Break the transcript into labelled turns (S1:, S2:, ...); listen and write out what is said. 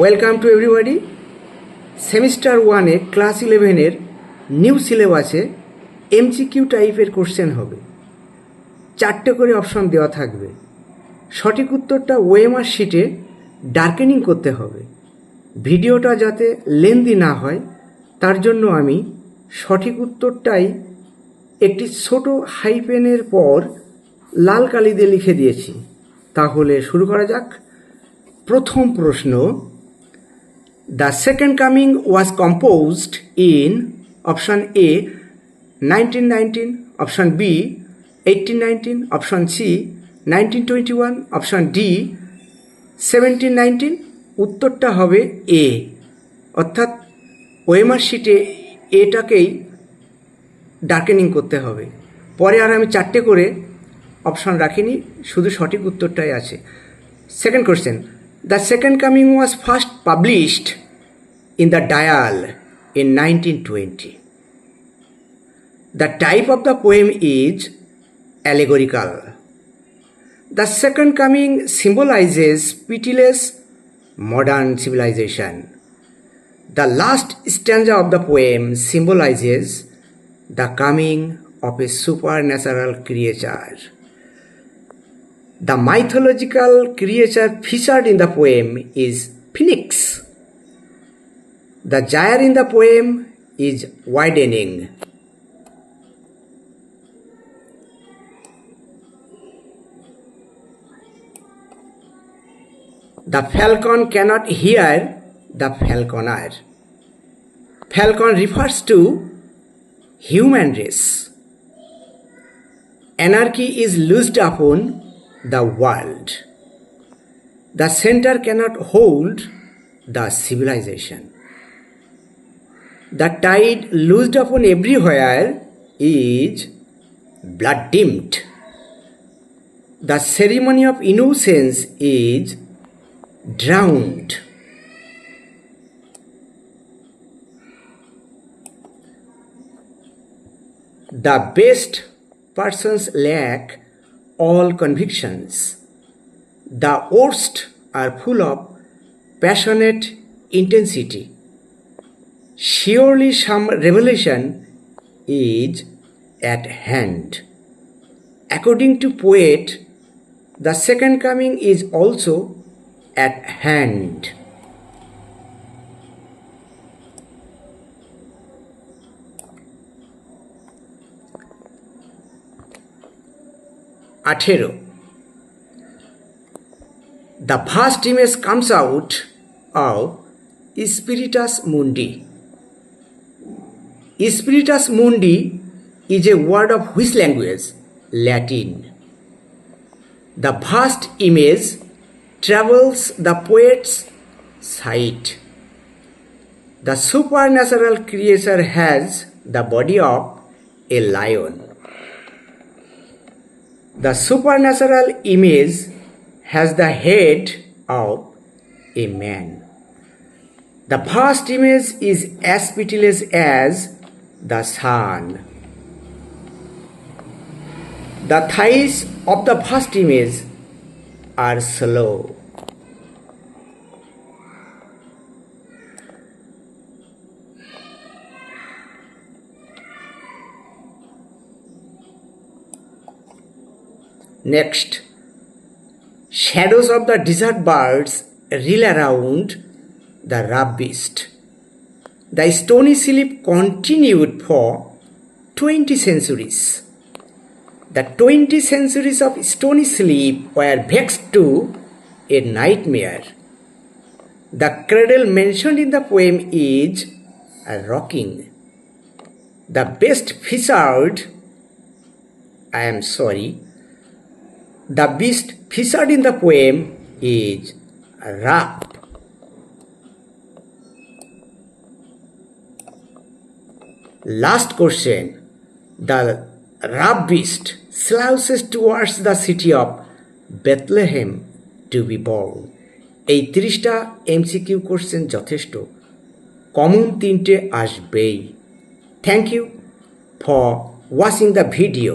S1: Welcome to everybody. Semester ওয়ানে class 11-এর new সিলেবাসে MCQ টাইপের কোশ্চেন হবে। 4টে করে অপশন দেওয়া থাকবে। সঠিক উত্তরটা ওএমআর শিটে ডার্কেনিং করতে হবে। ভিডিওটা যাতে লেন্দি না হয় তার জন্য আমি সঠিক উত্তরটাই একটি ছোট হাইপেনের পর লাল কালি দিয়ে লিখে দিয়েছি। তাহলে শুরু করা যাক। প্রথম প্রশ্ন, the second coming was composed in option A 1919, option B 1819, option C 1921, option D 1719। উত্তরটা হবে এ, অর্থাৎ ওএমআর শিটে এটাকেই ডার্কেনিং করতে হবে। পরে আর আমি 4টে করে অপশান রাখিনি, শুধু সঠিক উত্তরটাই আছে। Second question, the second coming was first published in the Dial in 1920. The type of the poem is allegorical. The second coming symbolizes pitiless modern civilization. The last stanza of the poem symbolizes the coming of a supernatural creature. The mythological creature featured in the poem is Phoenix. The gyre in the poem is widening. The falcon cannot hear the falconer. Falcon refers to human race. Anarchy is loosed upon the world. The center cannot hold the civilization. The tide loosed upon everywhere is blood dimmed. The ceremony of innocence is drowned. The best persons lack all convictions. The worst are full of passionate intensity. Surely some revelation is at hand. According to poet, the second coming is also at hand. Athero. The vast image comes out of Spiritus Mundi. Spiritus Mundi is a word of which language? Latin. The vast image travels the poet's sight. The supernatural creature has the body of a lion. The supernatural image has the head of a man. The vast image is as pitiless as the sun. The thighs of the vast image are slow. Next, shadows of the desert birds reel around the rough beast. The stony sleep continued for 20 centuries. The 20 centuries of stony sleep were vexed to a nightmare. The cradle mentioned in the poem is rocking. The beast featured in the poem is rough. Last question. The rough beast slouches towards the city of Bethlehem to be born. এই 30টা MCQ question যথেষ্ট, common 3টে আসবেই। Thank you for watching the video.